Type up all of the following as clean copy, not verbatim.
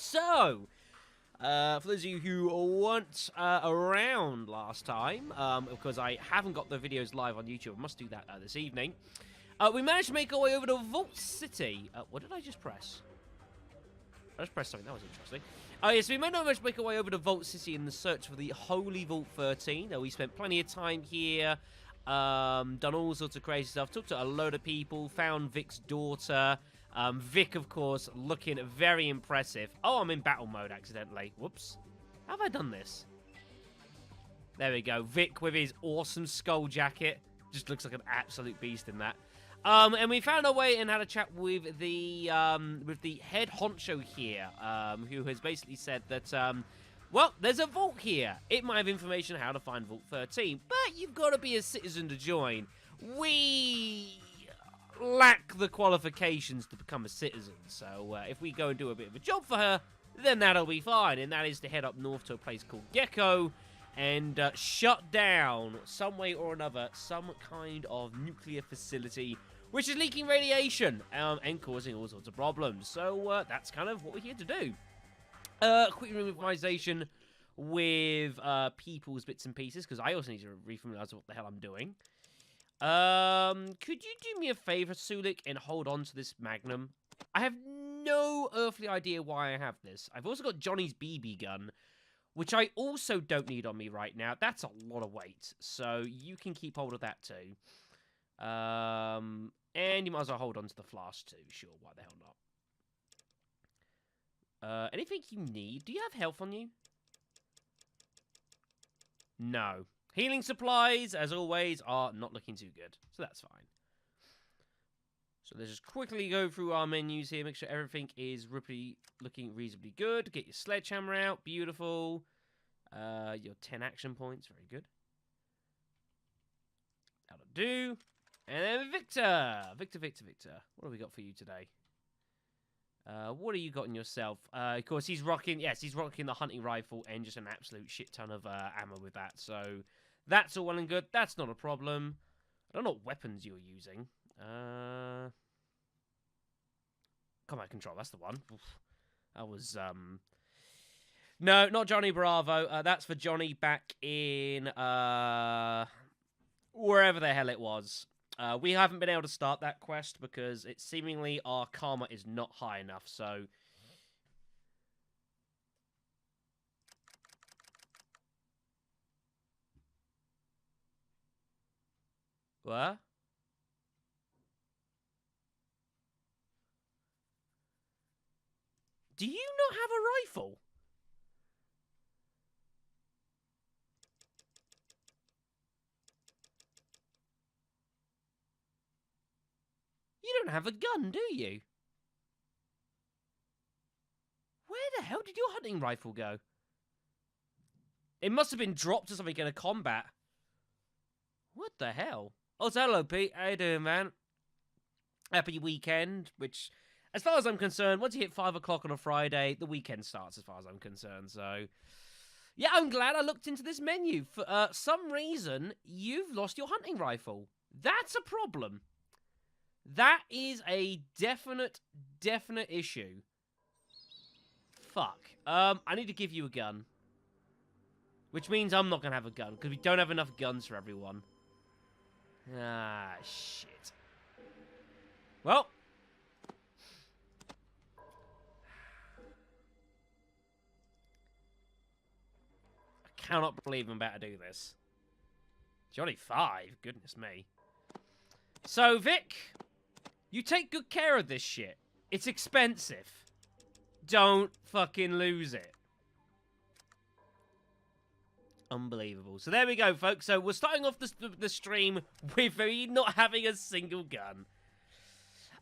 So, for those of you who weren't around last time, because I haven't got the videos live on YouTube, I must do that this evening. We managed to make our way over to Vault City. What did I just press? I just pressed something. That was interesting. Oh, yes, we managed to make our way over to Vault City in the search for the Holy Vault 13. We spent plenty of time here, done all sorts of crazy stuff, talked to a load of people, found Vic's daughter. Vic, of course, looking very impressive. Oh, I'm in battle mode accidentally. Whoops. How have I done this? There we go. Vic with his awesome skull jacket. Just looks like an absolute beast in that. And we found our way and had a chat with the head honcho here, who has basically said that, well, there's a vault here. It might have information on how to find Vault 13, but you've got to be a citizen to join. We lack the qualifications to become a citizen, so if we go and do a bit of a job for her, then that'll be fine, and that is to head up north to a place called Gecko and shut down, some way or another, some kind of nuclear facility which is leaking radiation and causing all sorts of problems. So that's kind of what we're here to do. Quick refamiliarization with people's bits and pieces, because I also need to refamiliarize what the hell I'm doing. Could you do me a favor, Sulik, and hold on to this Magnum? I have no earthly idea why I have this. I've also got Johnny's BB gun, which I also don't need on me right now. That's a lot of weight, so you can keep hold of that too. And you might as well hold on to the flask too. Sure, why the hell not? Anything you need? Do you have health on you? No. Healing supplies, as always, are not looking too good, so that's fine. So let's just quickly go through our menus here, make sure everything is looking reasonably good. Get your sledgehammer out, beautiful. Your 10 action points, very good. That'll do. And then Victor. Victor. What have we got for you today? What have you got in yourself? Of course, he's rocking the hunting rifle and just an absolute shit ton of ammo with that. So that's all well and good. That's not a problem. I don't know what weapons you're using. Combat control, that's the one. Oof. That was, no, not Johnny Bravo. That's for Johnny back in, wherever the hell it was. We haven't been able to start that quest because it seemingly our karma is not high enough, so... What? Do you not have a rifle? You don't have a gun, do you? Where the hell did your hunting rifle go? It must have been dropped or something in a combat. What the hell? Oh, so hello, Pete. How you doing, man? Happy weekend, which... As far as I'm concerned, once you hit 5 o'clock on a Friday, the weekend starts as far as I'm concerned, so... Yeah, I'm glad I looked into this menu. For some reason, you've lost your hunting rifle. That's a problem. That is a definite issue. Fuck. I need to give you a gun. Which means I'm not going to have a gun, because we don't have enough guns for everyone. Ah, shit. Well... cannot believe I'm about to do this. Johnny 5? Goodness me. So, Vic, you take good care of this shit. It's expensive. Don't fucking lose it. Unbelievable. So there we go, folks. So we're starting off the stream with me not having a single gun.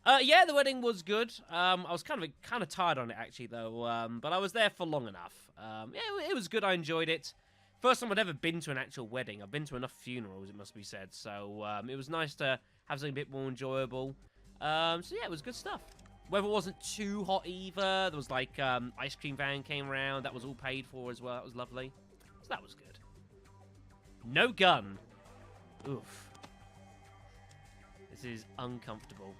Yeah, the wedding was good. I was kind of tired on it, actually, though. But I was there for long enough. Yeah, it was good. I enjoyed it. First time I'd ever been to an actual wedding. I've been to enough funerals, it must be said. So it was nice to have something a bit more enjoyable. So yeah, it was good stuff. Weather wasn't too hot either. There was like ice cream van came around. That was all paid for as well. That was lovely. So that was good. No gun. Oof. This is uncomfortable.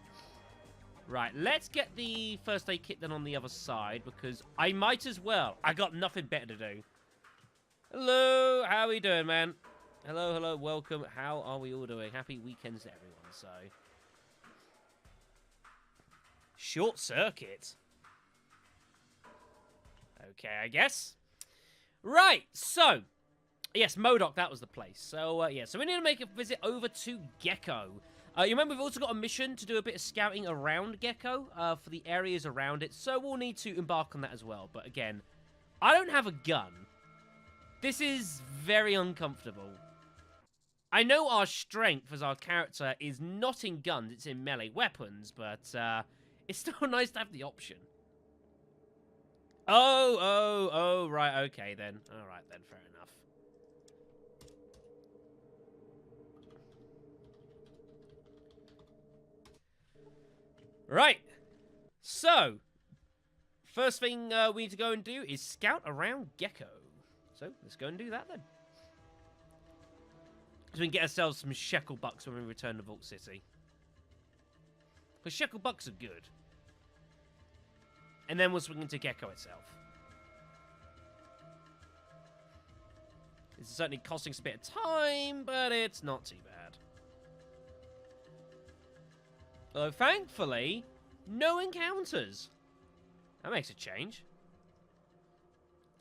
Right, let's get the first aid kit then on the other side, because I might as well. I got nothing better to do. Hello, how are we doing, man? Hello, hello, welcome. How are we all doing? Happy weekends to everyone, so. Short circuit. Okay, I guess. Right, so. Yes, Modoc, that was the place. So, yeah, so we need to make a visit over to Gecko. You remember we've also got a mission to do a bit of scouting around Gecko for the areas around it, so we'll need to embark on that as well. But again, I don't have a gun. This is very uncomfortable. I know our strength as our character is not in guns, it's in melee weapons, but it's still nice to have the option. Oh, right, okay then. All right then, fair enough. Right, so, first thing we need to go and do is scout around Gecko. So, let's go and do that then. So we can get ourselves some shekel bucks when we return to Vault City. Because shekel bucks are good. And then we'll swing into Gecko itself. It's certainly costing us a bit of time, but it's not too bad. Although, thankfully, no encounters. That makes a change.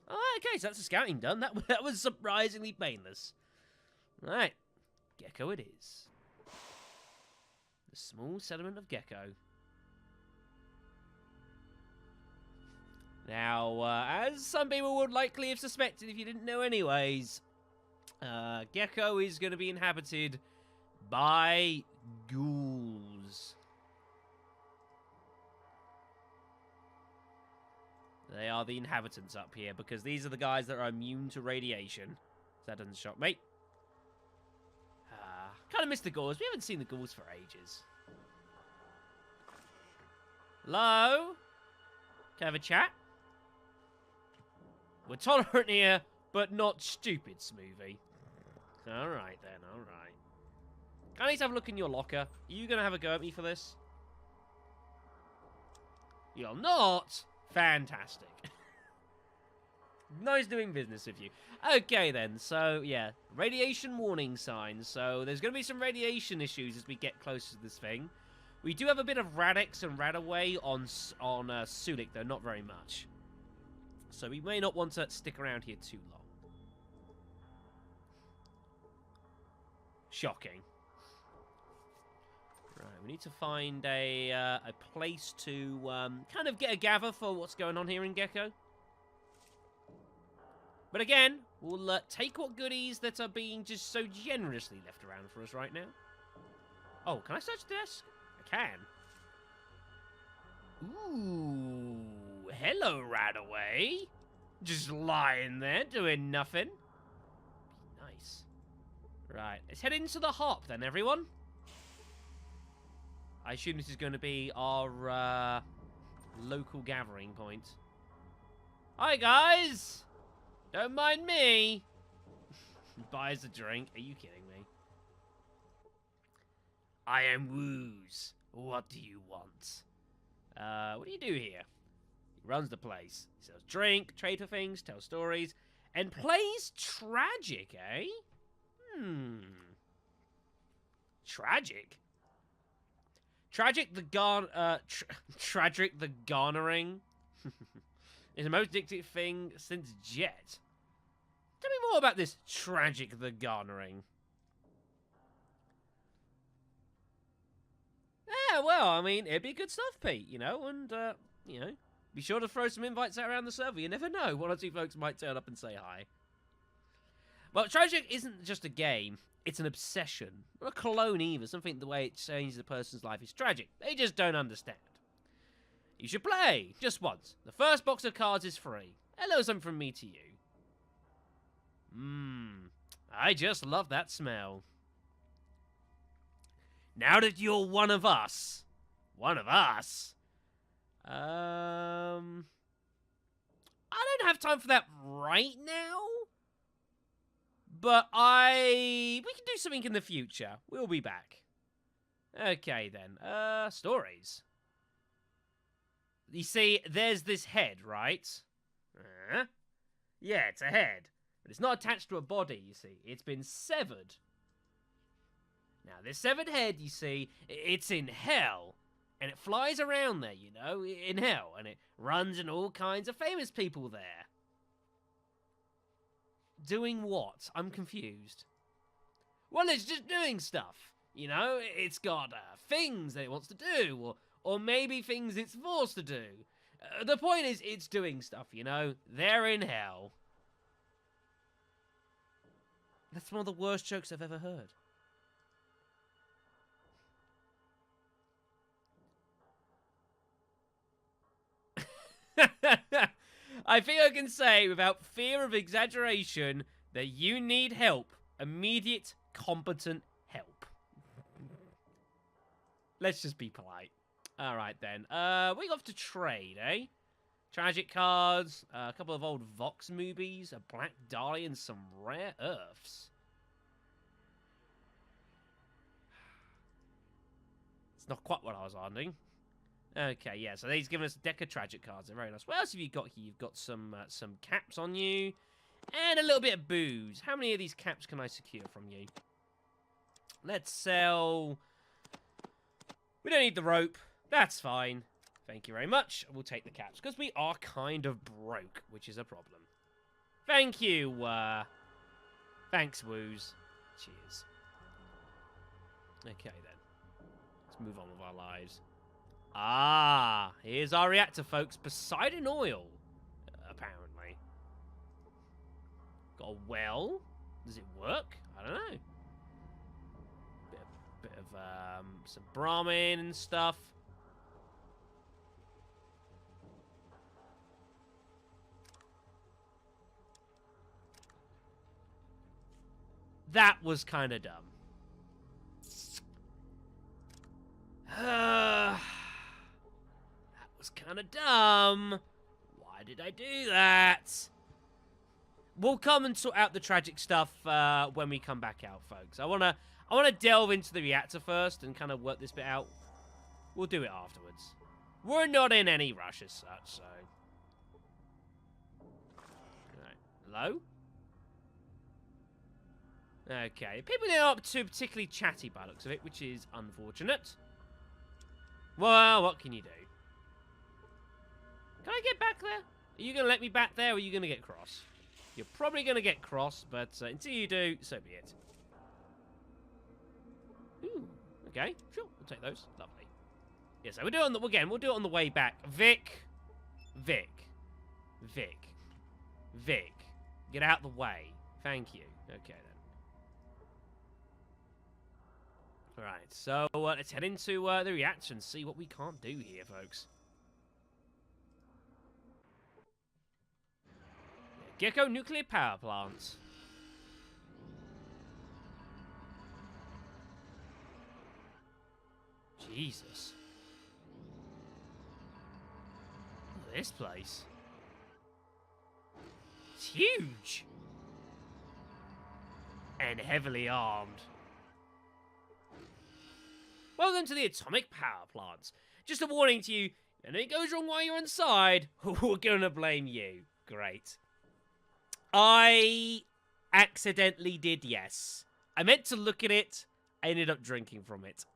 Oh, okay, so that's the scouting done. That was surprisingly painless. Right, Gecko it is. The small settlement of Gecko. Now, as some people would likely have suspected if you didn't know anyways, Gecko is going to be inhabited by ghouls. They are the inhabitants up here, because these are the guys that are immune to radiation. That doesn't shock me. Kind of missed the ghouls. We haven't seen the ghouls for ages. Hello? Can I have a chat? We're tolerant here, but not stupid, Smoothie. Alright then, alright. I need to have a look in your locker. Are you going to have a go at me for this? You're not? Fantastic. Nice doing business with you. Okay then, so yeah, radiation warning signs. So there's going to be some radiation issues as we get closer to this thing. We do have a bit of Radix and Radaway on Sulik, though not very much. So we may not want to stick around here too long. Shocking. Right, we need to find a place to kind of get a gather for what's going on here in Gecko. But again, we'll take what goodies that are being just so generously left around for us right now. Oh, can I search the desk? I can. Ooh, hello, Radaway. Just lying there, doing nothing. Nice. Right, let's head into the hop then, everyone. I assume this is going to be our local gathering point. Hi, guys! Don't mind me! Buys a drink. Are you kidding me? I am Wooze. What do you want? What do you do here? He runs the place. He sells drink, trade for things, tells stories, and plays tragic, eh? Tragic? Tragic the garnering is the most addictive thing since Jet. Tell me more about this tragic the garnering. Yeah, well, I mean, it'd be good stuff, Pete, you know, and, you know, be sure to throw some invites out around the server. You never know, one or two folks might turn up and say hi. Well, Tragic isn't just a game, it's an obsession. Not a cologne either, something the way it changes a person's life is tragic. They just don't understand. You should play, just once. The first box of cards is free. Hello, something from me to you. I just love that smell. Now that you're one of us. One of us? I don't have time for that right now. But we can do something in the future. We'll be back. Okay then. Stories. You see, there's this head, right? Yeah, it's a head. But it's not attached to a body, you see. It's been severed. Now, this severed head, you see, it's in hell. And it flies around there, you know, in hell. And it runs in all kinds of famous people there. Doing what? I'm confused. Well, it's just doing stuff. You know, it's got things that it wants to do. Or maybe things it's forced to do. The point is, it's doing stuff, you know. They're in hell. That's one of the worst jokes I've ever heard. I think I can say, without fear of exaggeration, that you need help. Immediate, competent help. Let's just be polite. Alright then. We off to trade, eh? Tragic cards, a couple of old Vox movies, a Black Dahlia, and some rare earths. It's not quite what I was wanting. Okay, yeah, so he's given us a deck of tragic cards. They're very nice. What else have you got here? You've got some caps on you, and a little bit of booze. How many of these caps can I secure from you? Let's sell... We don't need the rope. That's fine. Thank you very much. We'll take the caps, because we are kind of broke, which is a problem. Thank you, Thanks, Woos. Cheers. Okay, then. Let's move on with our lives. Ah, here's our reactor, folks. Poseidon oil, apparently. Got a well. Does it work? I don't know. Bit of some Brahmin and stuff. That was kind of dumb. That was kind of dumb. Why did I do that? We'll come and sort out the tragic stuff when we come back out, folks. I wanna delve into the reactor first and kind of work this bit out. We'll do it afterwards. We're not in any rush as such, so. Right. Hello? Okay, people are not too particularly chatty by the looks of it, which is unfortunate. Well, what can you do? Can I get back there? Are you going to let me back there, or are you going to get cross? You're probably going to get cross, but until you do, so be it. Ooh, okay, sure, we'll take those. Lovely. Yeah, so we'll do it on the way back. Vic. Get out the way. Thank you. Okay, then. Alright, so let's head into the reactor and see what we can't do here, folks. Gecko nuclear power plant. Jesus. Look at this place. It's huge. And heavily armed. Welcome to the atomic power plant. Just a warning to you, if anything goes wrong while you're inside, we're gonna blame you. Great. I accidentally did, yes. I meant to look at it, I ended up drinking from it.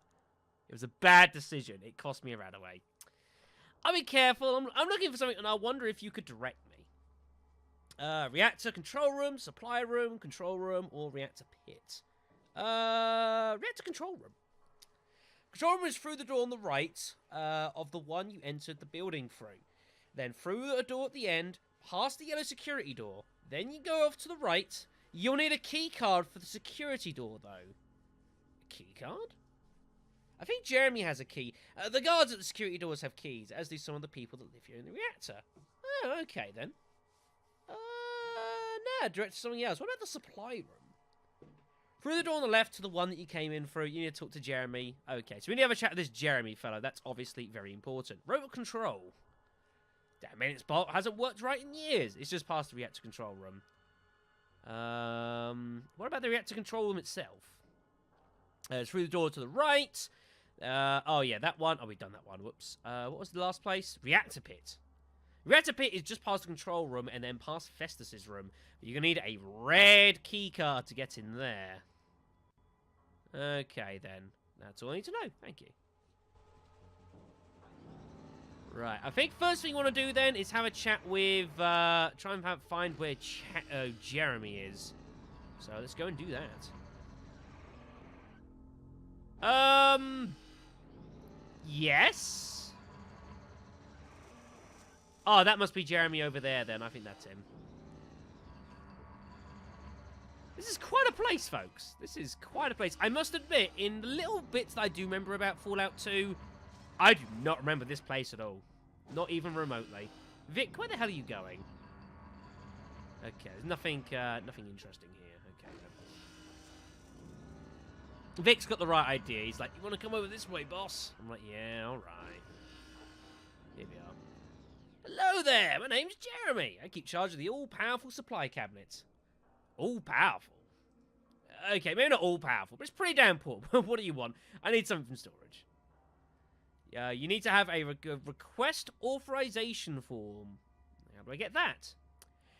It was a bad decision. It cost me a rat away. I'll be careful. I'm looking for something, and I wonder if you could direct me. Reactor control room, supply room, control room, or reactor pit. Reactor control room. Control room is through the door on the right of the one you entered the building through. Then through a door at the end, past the yellow security door. Then you go off to the right. You'll need a key card for the security door, though. A key card? I think Jeremy has a key. The guards at the security doors have keys, as do some of the people that live here in the reactor. Oh, okay, then. No, direct to something else. What about the supply room? Through the door on the left to the one that you came in through, you need to talk to Jeremy. Okay, so we need to have a chat with this Jeremy fellow. That's obviously very important. Robot control. Damn it, its bolt hasn't worked right in years. It's just past the reactor control room. What about the reactor control room itself? Through the door to the right. Oh, yeah, that one. Oh, we've done that one. Whoops. What was the last place? Reactor Pit. Reactor Pit is just past the control room and then past Festus's room. But you're going to need a red key card to get in there. Okay, then. That's all I need to know. Thank you. Right, I think first thing you want to do then is have a chat with, try and find where Jeremy is. So let's go and do that. Yes? Oh, that must be Jeremy over there then. I think that's him. This is quite a place, folks. This is quite a place. I must admit, in the little bits that I do remember about Fallout 2, I do not remember this place at all. Not even remotely. Vic, where the hell are you going? Okay, there's nothing interesting here. Okay, then. Vic's got the right idea. He's like, you want to come over this way, boss? I'm like, yeah, all right. Here we are. Hello there, my name's Jeremy. I keep charge of the all-powerful supply cabinet. All-powerful? Okay, maybe not all-powerful, but it's pretty damn poor. What do you want? I need something from storage. You need to have a request authorization form. How do I get that?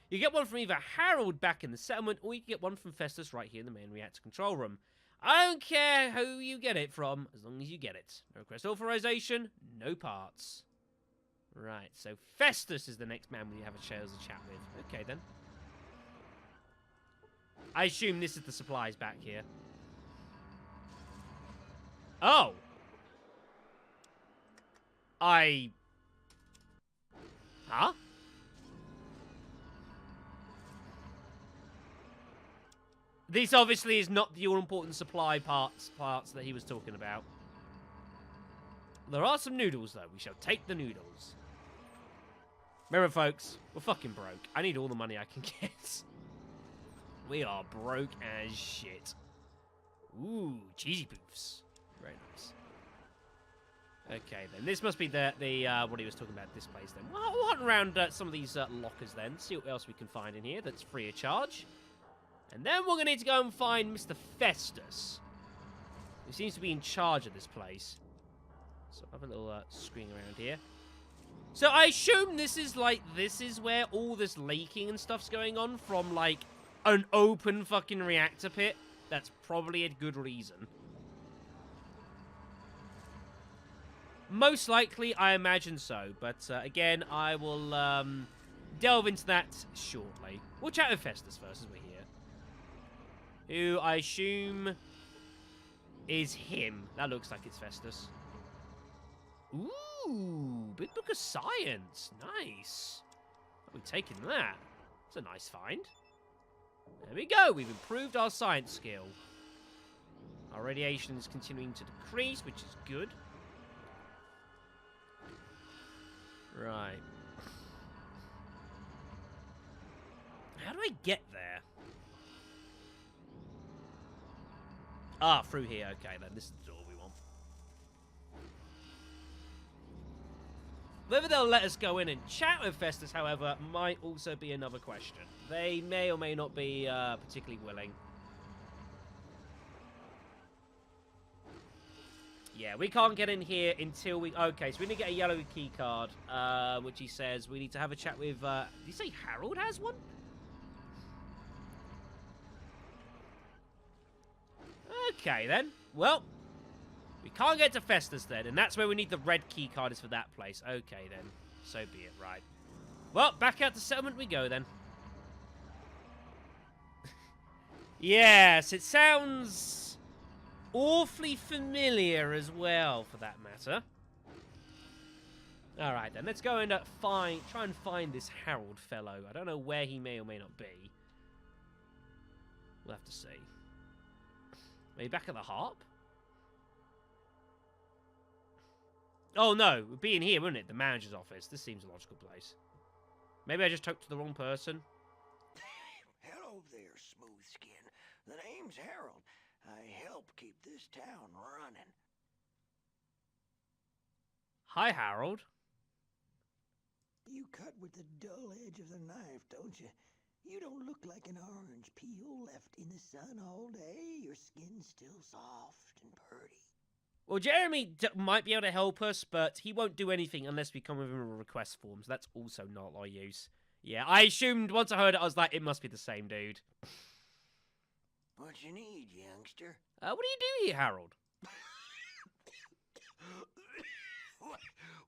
You get one from either Harold back in the settlement, or you can get one from Festus right here in the main reactor control room. I don't care who you get it from, as long as you get it. No request authorization, no parts. Right, so Festus is the next man we have a chat with. Okay, then. I assume this is the supplies back here. Oh! Huh? This obviously is not the all-important supply parts that he was talking about. There are some noodles, though. We shall take the noodles. Remember, folks, we're fucking broke. I need all the money I can get. We are broke as shit. Ooh, cheesy poofs. Very nice. Okay, then. This must be the what he was talking about, this place, then. Well, we'll hunt around some of these lockers, then. See what else we can find in here that's free of charge. And then we're going to need to go and find Mr. Festus, who seems to be in charge of this place. So I'll have a little screen around here. So I assume this is where all this leaking and stuff's going on from, like, an open fucking reactor pit. That's probably a good reason. Most likely, I imagine so. But, again, I will delve into that shortly. We'll chat with Festus first as we're here. Who I assume is him. That looks like it's Festus. Ooh, big book of science. Nice. I'll be taking that. It's a nice find. There we go. We've improved our science skill. Our radiation is continuing to decrease, which is good. Right. How do I get there? Ah, through here. Okay, then. This is the door we want. Whether they'll let us go in and chat with Festus, however, might also be another question. They may or may not be particularly willing. Yeah, we can't get in here until we... Okay, so we need to get a yellow key card, which he says we need to have a chat with... did he say Harold has one? Okay, then. Well, we can't get to Festus, then, and that's where we need the red key card is for that place. Okay, then. So be it, right. Well, back out to settlement we go, then. Yes, it sounds awfully familiar as well, for that matter. Alright, then. Let's go and try and find this Harold fellow. I don't know where he may or may not be. We'll have to see. Maybe back at the harp? Oh, no. It would be in here, wouldn't it? The manager's office. This seems a logical place. Maybe I just talked to the wrong person. Hello there, smooth skin. The name's Harold. I help keep this town running. Hi, Harold. You cut with the dull edge of the knife, don't you? You don't look like an orange peel left in the sun all day. Your skin's still soft and purty. Well, Jeremy might be able to help us, but he won't do anything unless we come with him with request forms. That's also not our use. Yeah, I assumed once I heard it, I was like, it must be the same dude. What you need, youngster? What do you do here, Harold?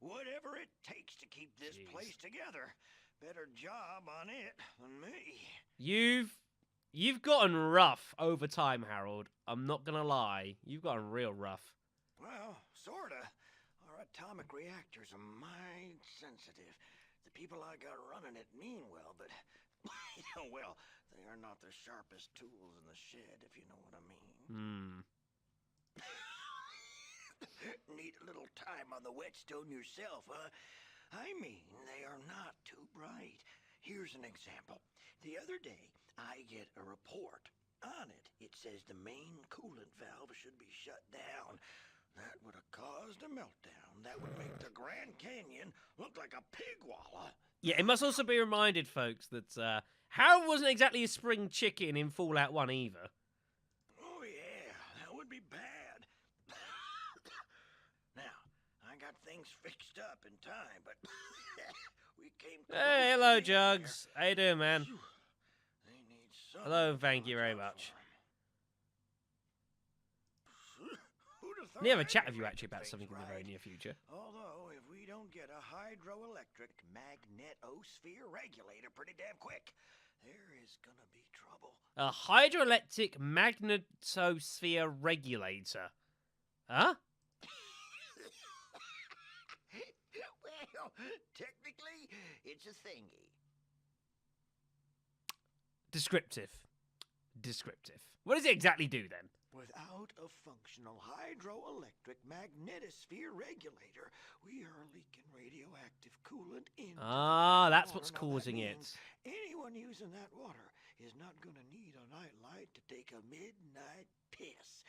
Whatever it takes to keep this place together. Better job on it than me. You've gotten rough over time, Harold. I'm not gonna lie. You've gotten real rough. Well, sorta. Our atomic reactors are mighty sensitive. The people I got running it mean well, but, well, they are not the sharpest tools in the shed, if you know what I mean. Need a little time on the whetstone yourself, huh? I mean, they are not too bright. Here's an example. The other day, I get a report. On it, it says the main coolant valve should be shut down. That would have caused a meltdown. That would make the Grand Canyon look like a pig wallah. Yeah, it must also be reminded, folks, that Harold wasn't exactly a spring chicken in Fallout 1 either. Oh, yeah, that would be bad. Now, I got things fixed up in time, but we came close. Hey, hello, Jugs. How you doing, man? They need some Hello, and thank you very much. Need have a chat with you, actually, about something in the very near future. Although, if we don't get a hydroelectric magnetosphere regulator pretty damn quick, there is gonna be trouble. A hydroelectric magnetosphere regulator. Huh? Well, technically, it's a thingy. Descriptive. What does it exactly do, then? Without a functional hydroelectric magnetosphere regulator, we are leaking radioactive coolant into that's what's causing it. Anyone using that water is not going to need a nightlight to take a midnight piss.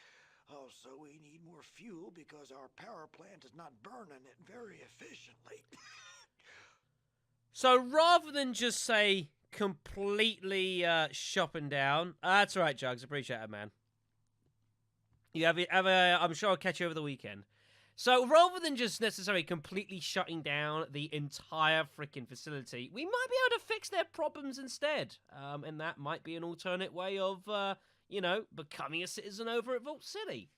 Also, we need more fuel because our power plant is not burning it very efficiently. So rather than just say completely shopping down, that's all right, Jugs. Appreciate it, man. You have I'm sure I'll catch you over the weekend. So rather than just necessarily completely shutting down the entire freaking facility, we might be able to fix their problems instead. And that might be an alternate way of, becoming a citizen over at Vault City.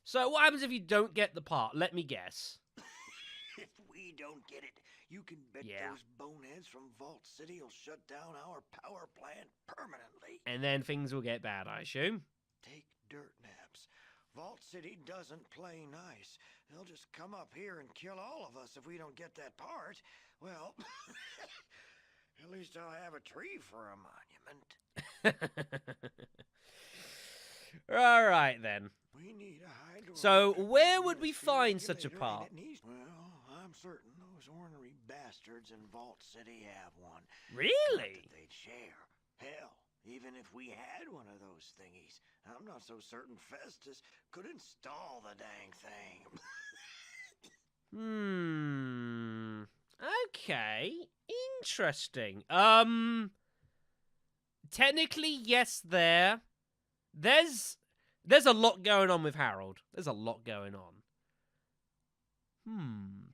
So what happens if you don't get the part? Let me guess. If we don't get it, you can bet those boneheads from Vault City will shut down our power plant permanently. And then things will get bad, I assume. Take dirt naps. Vault City doesn't play nice. They'll just come up here and kill all of us if we don't get that part. Well, at least I'll have a tree for a monument. All right, then. We need a so where would we find such a part? Well, I'm certain those ornery bastards in Vault City have one. Really? Not that they'd share. Hell, even if we had one of those thingies, I'm not so certain Festus could install the dang thing. Okay. Interesting. Technically, yes, There's a lot going on with Harold. There's a lot going on.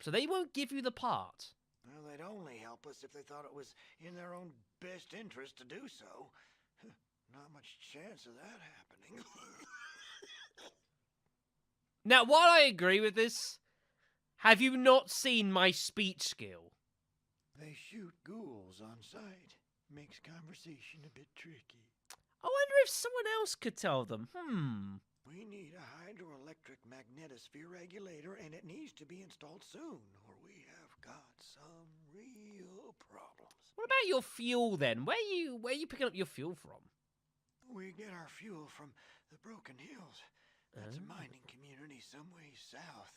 So they won't give you the part. Well, they'd only help us if they thought it was in their own best interest to do so. Not much chance of that happening. Now, while I agree with this, have you not seen my speech skill? They shoot ghouls on sight. Makes conversation a bit tricky. I wonder if someone else could tell them. We need a hydroelectric magnetosphere regulator, and it needs to be installed soon, or we have got some real problems. What about your fuel, then? Where are you picking up your fuel from? We get our fuel from the Broken Hills. That's a mining community some way south.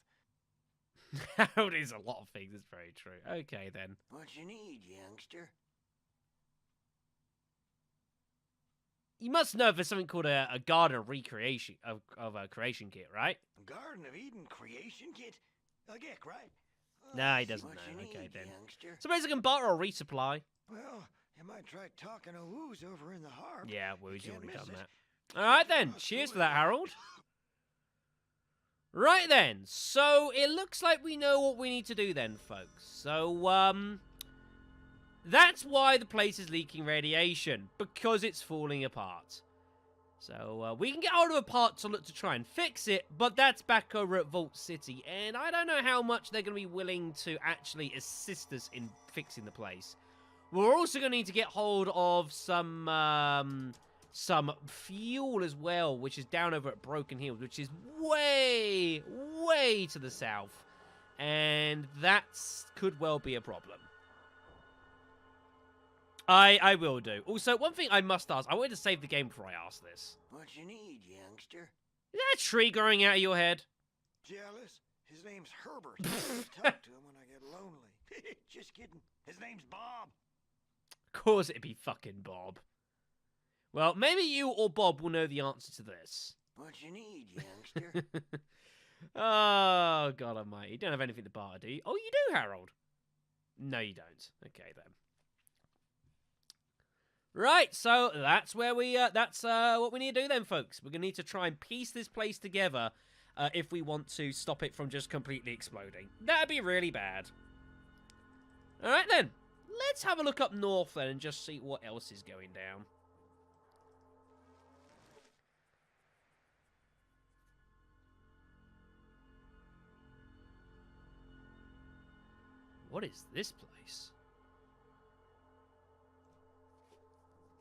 Harold is a lot of things. It's very true. Okay, then. What you need, youngster? You must know if there's something called a Garden of Recreation of a creation kit, right? Garden of Eden creation kit? A Gecko, right? Nah, he doesn't know. Okay, then. So basically, can barter or resupply. Well, you might try talking to Woo's over in the harp. Yeah, Woo's already done that. All right, then. Cheers for that, Harold. Right then, so it looks like we know what we need to do then, folks. So, that's why the place is leaking radiation, because it's falling apart. So, we can get hold of a part to look to try and fix it, but that's back over at Vault City, and I don't know how much they're going to be willing to actually assist us in fixing the place. We're also going to need to get hold of some fuel as well, which is down over at Broken Hills, which is way, way to the south, and that could well be a problem. I will do. Also, one thing I must ask. I wanted to save the game before I ask this. What you need, youngster? Is that a tree growing out of your head? Jealous? His name's Herbert. I talk to him when I get lonely. Just kidding. His name's Bob. Of course it'd be fucking Bob. Well, maybe you or Bob will know the answer to this. What you need, youngster? Oh, God almighty. You don't have anything to barter, do you? Oh, you do, Harold. No, you don't. Okay, then. Right, so that's where we, that's what we need to do then, folks. We're going to need to try and piece this place together if we want to stop it from just completely exploding. That'd be really bad. Alright then, let's have a look up north then and just see what else is going down. What is this place?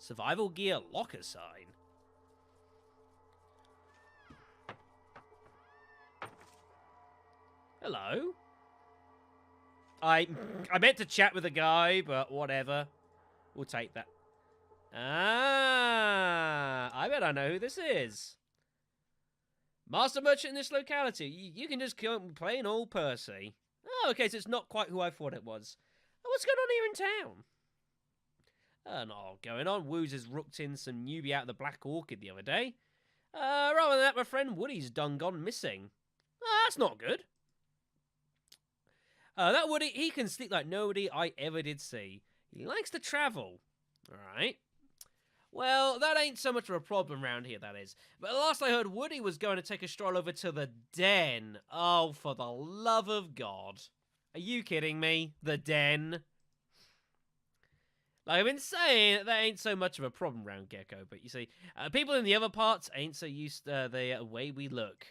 Survival gear locker sign. Hello? I meant to chat with a guy, but whatever. We'll take that. Ah, I bet I know who this is. Master merchant in this locality. You can just come plain old Percy. Oh, okay, so it's not quite who I thought it was. What's going on here in town? Not all going on. Woos has rooked in some newbie out of the Black Orchid the other day. Rather than that, my friend Woody's done gone missing. That's not good. That Woody, he can sleep like nobody I ever did see. He likes to travel. Alright. Well, that ain't so much of a problem around here, that is. But last I heard, Woody was going to take a stroll over to the den. Oh, for the love of God. Are you kidding me? The den? Like I've been saying, that ain't so much of a problem around Gecko, but you see, people in the other parts ain't so used to the way we look.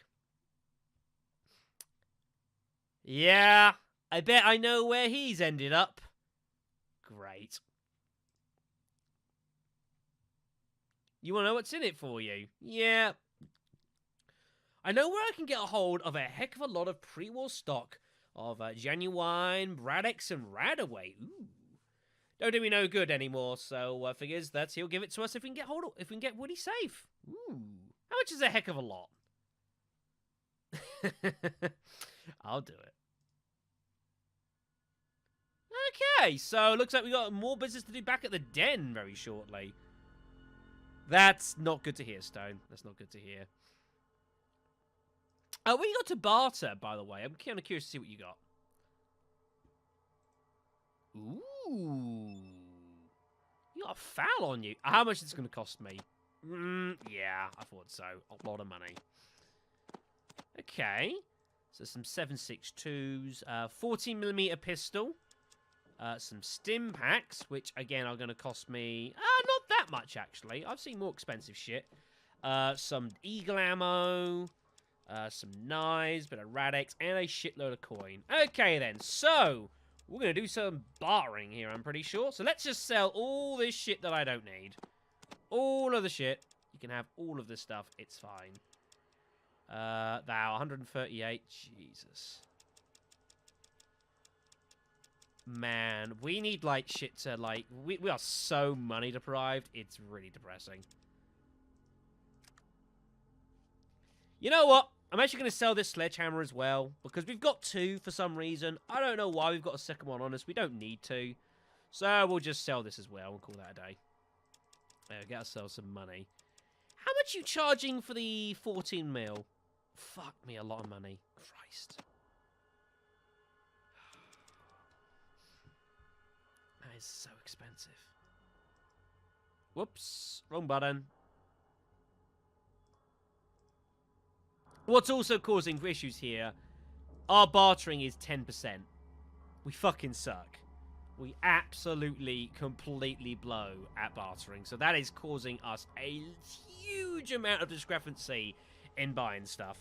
Yeah, I bet I know where he's ended up. Great. You want to know what's in it for you? Yeah. I know where I can get a hold of a heck of a lot of pre-war stock of Genuine, Bradex, and Radaway. Ooh. Don't do me no good anymore, so figures that he'll give it to us if we can get hold of, if we can get Woody safe. Ooh. How much is a heck of a lot? I'll do it. Okay, so looks like we got more business to do back at the den very shortly. That's not good to hear, Stone. That's not good to hear. What you got to barter, by the way? I'm kind of curious to see what you got. Ooh. You got a foul on you. How much is this going to cost me? Yeah, I thought so. A lot of money. Okay. So some 7.62s, 14mm pistol, some stim packs, which again are going to cost me not that much actually. I've seen more expensive shit. Some eagle ammo, some knives, bit of Radex, and a shitload of coin. Okay then, so we're going to do some bartering here, I'm pretty sure. So let's just sell all this shit that I don't need. All of the shit. You can have all of this stuff. It's fine. Thou 138. Jesus. Man, we need, like, shit to, like... We are so money deprived. It's really depressing. You know what? I'm actually going to sell this sledgehammer as well, because we've got two for some reason. I don't know why we've got a second one on us. We don't need to. So we'll just sell this as well and call that a day. There, get ourselves some money. How much are you charging for the 14 mil? Fuck me, a lot of money. Christ. That is so expensive. Whoops. Wrong button. What's also causing issues here, our bartering is 10%. We fucking suck. We absolutely, completely blow at bartering. So that is causing us a huge amount of discrepancy in buying stuff.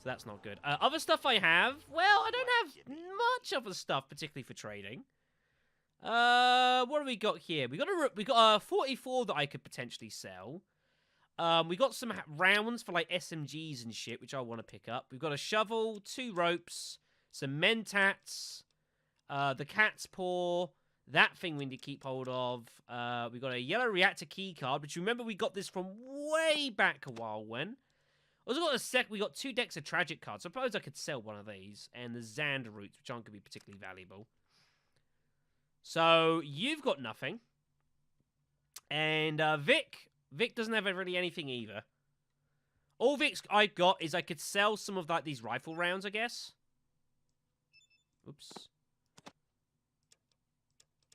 So that's not good. Other stuff I have, well, I don't have much other stuff, particularly for trading. What do we got here? We got a 44 that I could potentially sell. We got some rounds for like SMGs and shit, which I want to pick up. We've got a shovel, 2 ropes, some mentats, the cat's paw, that thing we need to keep hold of. We got a yellow reactor key card, which remember we got this from way back a while when. Also got we got 2 decks of tragic cards. So I suppose I could sell one of these, and the Xander roots, which aren't going to be particularly valuable. So you've got nothing, and Vic doesn't have really anything either. All Vic's I got is I could sell some of like these rifle rounds, I guess. Oops.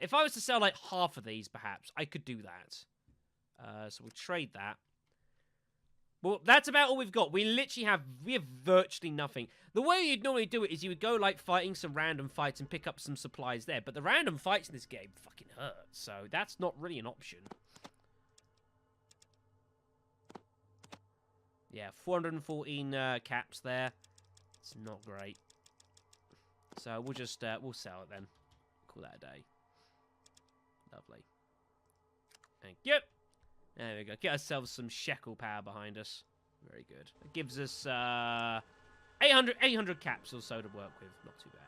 If I was to sell like half of these, perhaps I could do that. So we'll trade that. Well, that's about all we've got. We have virtually nothing. The way you'd normally do it is you would go like fighting some random fights and pick up some supplies there. But the random fights in this game fucking hurt. So that's not really an option. Yeah, 414 caps there. It's not great. So we'll just, we'll sell it then. Call that a day. Lovely. Thank you. There we go. Get ourselves some shekel power behind us. Very good. It gives us 800 caps or so to work with. Not too bad.